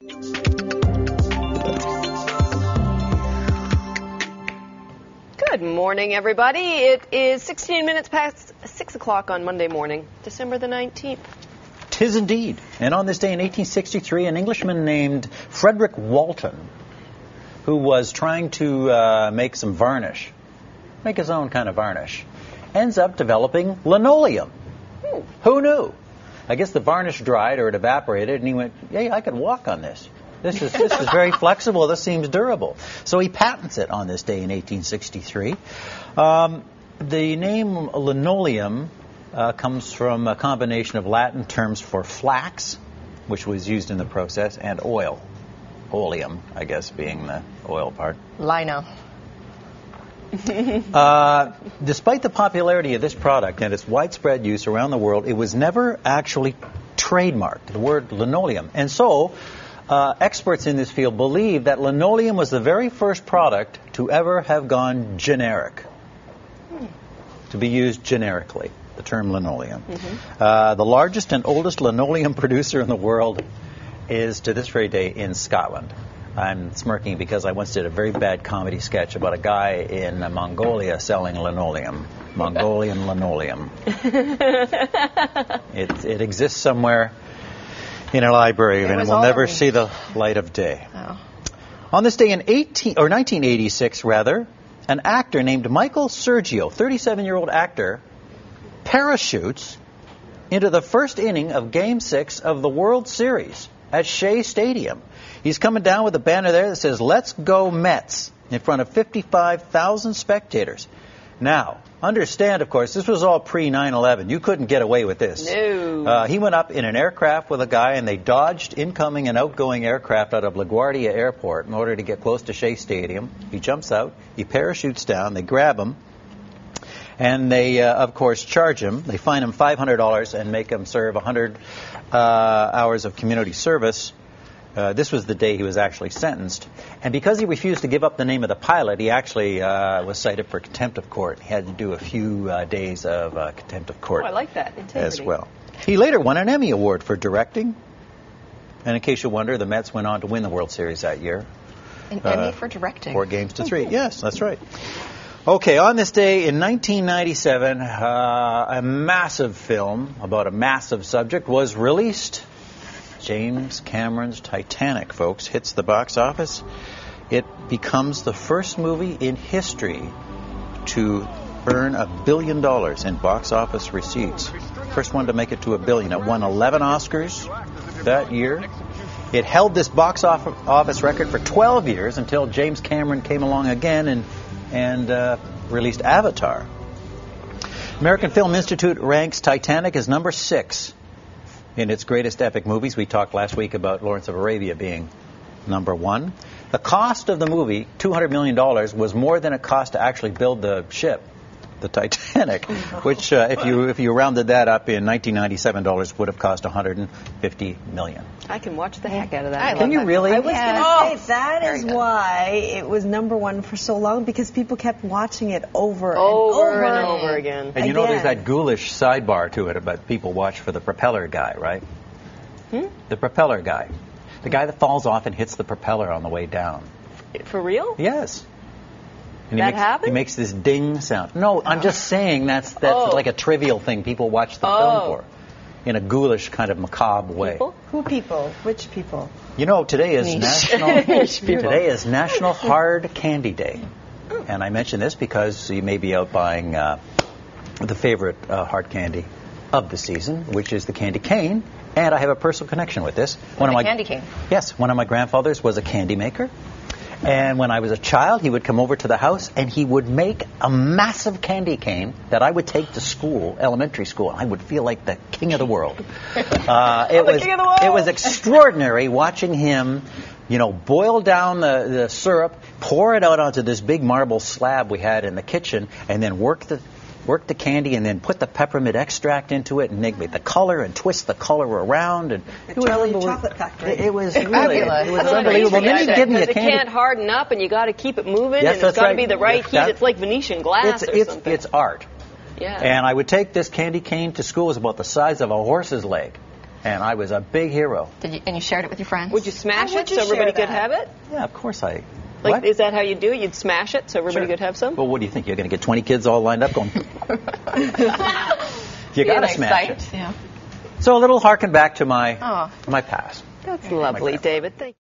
Good morning, everybody. It is 16 minutes past 6 o'clock on Monday morning, December the 19th. Tis indeed. And on this day in 1863, an Englishman named Frederick Walton, who was trying to make some varnish, make his own kind of varnish, ends up developing linoleum. Who knew? I guess the varnish dried or it evaporated, and he went, hey, I could walk on this. This is very flexible. This seems durable. So he patents it on this day in 1863. The name linoleum comes from a combination of Latin terms for flax, which was used in the process, and oil. Oleum, I guess, being the oil part. Lino. Despite the popularity of this product and its widespread use around the world, it was never actually trademarked, the word linoleum. And so experts in this field believe that linoleum was the very first product to ever have gone generic, to be used generically, the term linoleum. The largest and oldest linoleum producer in the world is, to this very day, in Scotland. I'm smirking because I once did a very bad comedy sketch about a guy in Mongolia selling linoleum. Mongolian linoleum. It exists somewhere in a library, and it will never see the light of day. Oh. On this day in 1986, an actor named Michael Sergio, 37-year-old actor, parachutes into the first inning of Game 6 of the World Series at Shea Stadium. He's coming down with a banner there that says, "Let's go Mets," in front of 55,000 spectators. Now, understand, of course, this was all pre-9/11. You couldn't get away with this. No. He went up in an aircraft with a guy, and they dodged incoming and outgoing aircraft out of LaGuardia Airport in order to get close to Shea Stadium. He jumps out. He parachutes down. They grab him. And they, of course, charge him. They fine him $500 and make him serve 100 hours of community service. This was the day he was actually sentenced. And because he refused to give up the name of the pilot, he actually was cited for contempt of court. He had to do a few days of contempt of court. Oh, I like that. Integrity. As well. He later won an Emmy Award for directing. And in case you wonder, the Mets went on to win the World Series that year. An Emmy for directing. 4-3. Yes, that's right. Okay, on this day in 1997, a massive film about a massive subject was released. James Cameron's Titanic, folks, hits the box office. It becomes the first movie in history to earn $1 billion in box office receipts. First one to make it to $1 billion. It won 11 Oscars that year. It held this box office record for 12 years until James Cameron came along again and released Avatar. American Film Institute ranks Titanic as number 6 in its greatest epic movies. We talked last week about Lawrence of Arabia being number 1. The cost of the movie, $200 million, was more than it cost to actually build the ship, the Titanic, which, if you rounded that up in 1997 dollars, would have cost $150 million. I can watch the heck out of that. Can you really? I was going to say, that is why it was number 1 for so long, because people kept watching it over and over again. And you know there's that ghoulish sidebar to it about people watch for the propeller guy, right? The propeller guy. The guy that falls off and hits the propeller on the way down. For real? Yes. And that happened? He makes this ding sound. No, I'm just saying that's like a trivial thing people watch the film for. In a ghoulish kind of macabre way. People? Who people? Which people? You know, today is National Hard Candy Day. And I mention this because you may be out buying the favorite hard candy of the season, which is the candy cane. And I have a personal connection with this. Candy cane? Yes, one of my grandfathers was a candy maker. And when I was a child, he would come over to the house and he would make a massive candy cane that I would take to school, elementary school. I would feel like the king of the world. It was extraordinary watching him, boil down the syrup, pour it out onto this big marble slab we had in the kitchen, and then work the candy and then put the peppermint extract into it and make the color and twist the color around. And Charlie Chocolate Factory. It was really, it was unbelievable. And then he'd give me a candy. It can't harden up, and you got to keep it moving, yes, and it's got to be the right heat. It's like Venetian glass or something. It's art. Yeah. And I would take this candy cane to school. It was about the size of a horse's leg. And I was a big hero. And you shared it with your friends? Would you smash How would it you so everybody share could that? have it? Yeah, of course I. Like, What? is that how you do it? You'd smash it so everybody Sure. could have some? Well, what do you think? You're going to get 20 kids all lined up going. You Be a got to nice smash sight. it. Yeah. So a little harken back to my Oh. my past. That's lovely, David. Thank you.